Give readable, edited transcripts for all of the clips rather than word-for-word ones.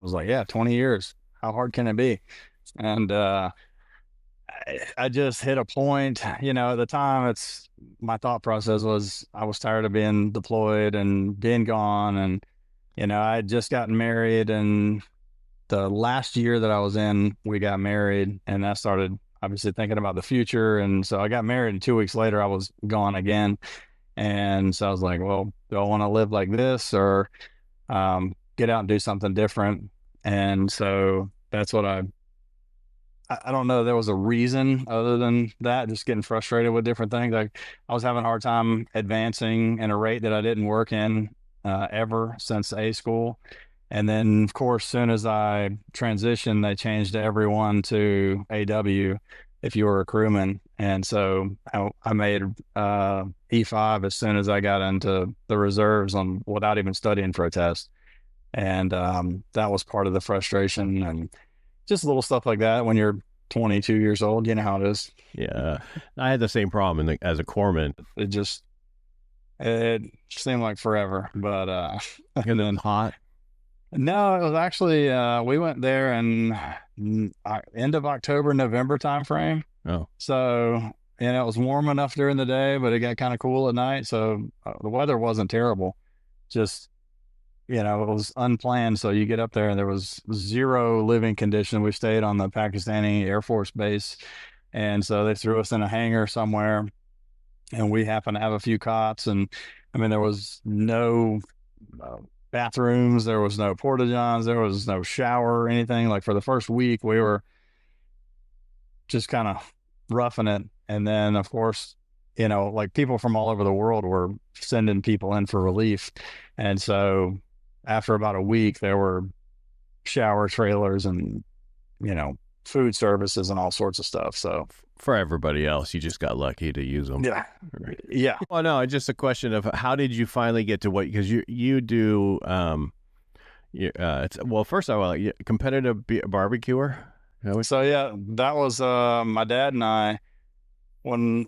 was like, yeah, 20 years. How hard can it be? And I just hit a point, at the time my thought process was I was tired of being deployed and being gone. And, I had just gotten married, and the last year that I was in, we got married, and I started obviously thinking about the future. And so I got married, and 2 weeks later I was gone again. And so I was like, well, do I want to live like this, or get out and do something different? And so that's what I don't know. There was a reason other than that, just getting frustrated with different things. Like I was having a hard time advancing in a rate that I didn't work in ever since A school. And then, of course, soon as I transitioned, they changed everyone to AW if you were a crewman. And so I made E5 as soon as I got into the reserves on without even studying for a test. And that was part of the frustration, and just little stuff like that when you're 22 years old. You know how it is. Yeah, I had the same problem as a corpsman. It seemed like forever, but Because and it was then hot. no, it was actually we went there in end of October, November time frame. Oh, So, it was warm enough during the day, but it got kind of cool at night. So the weather wasn't terrible. Just, it was unplanned. So you get up there and there was zero living condition. We stayed on the Pakistani Air Force base. And so they threw us in a hangar somewhere, and we happened to have a few cots. And I mean, there was no uh, bathrooms, there was no porta johns, there was no shower or anything. Like for the first week, we were just kind of roughing it. And then, of course, like people from all over the world were sending people in for relief. And so after about a week, there were shower trailers and, you know, food services and all sorts of stuff. So, for everybody else, you just got lucky to use them. yeah. Right. Yeah. Well, no, it's just a question of how did you finally get to what, because you do, well, first of all, competitive barbecuer. So, yeah, that was my dad and I when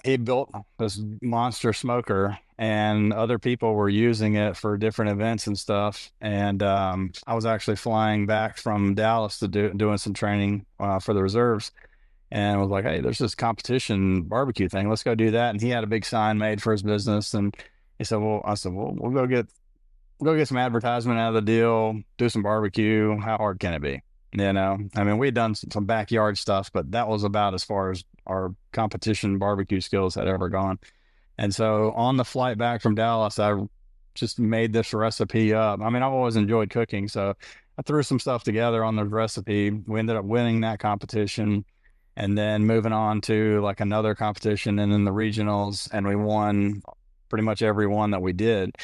he built this monster smoker, and other people were using it for different events and stuff. And I was actually flying back from Dallas to doing some training for the reserves, and was like, hey, there's this competition barbecue thing. Let's go do that. And he had a big sign made for his business. And he said, well, I said, well, we'll go get some advertisement out of the deal, do some barbecue. How hard can it be? I mean, we had done some backyard stuff, but that was about as far as our competition barbecue skills had ever gone. And so on the flight back from Dallas, I just made this recipe up. I mean, I've always enjoyed cooking, so I threw some stuff together on the recipe. We ended up winning that competition, and then moving on to like another competition and in the regionals, and we won pretty much every one that we did.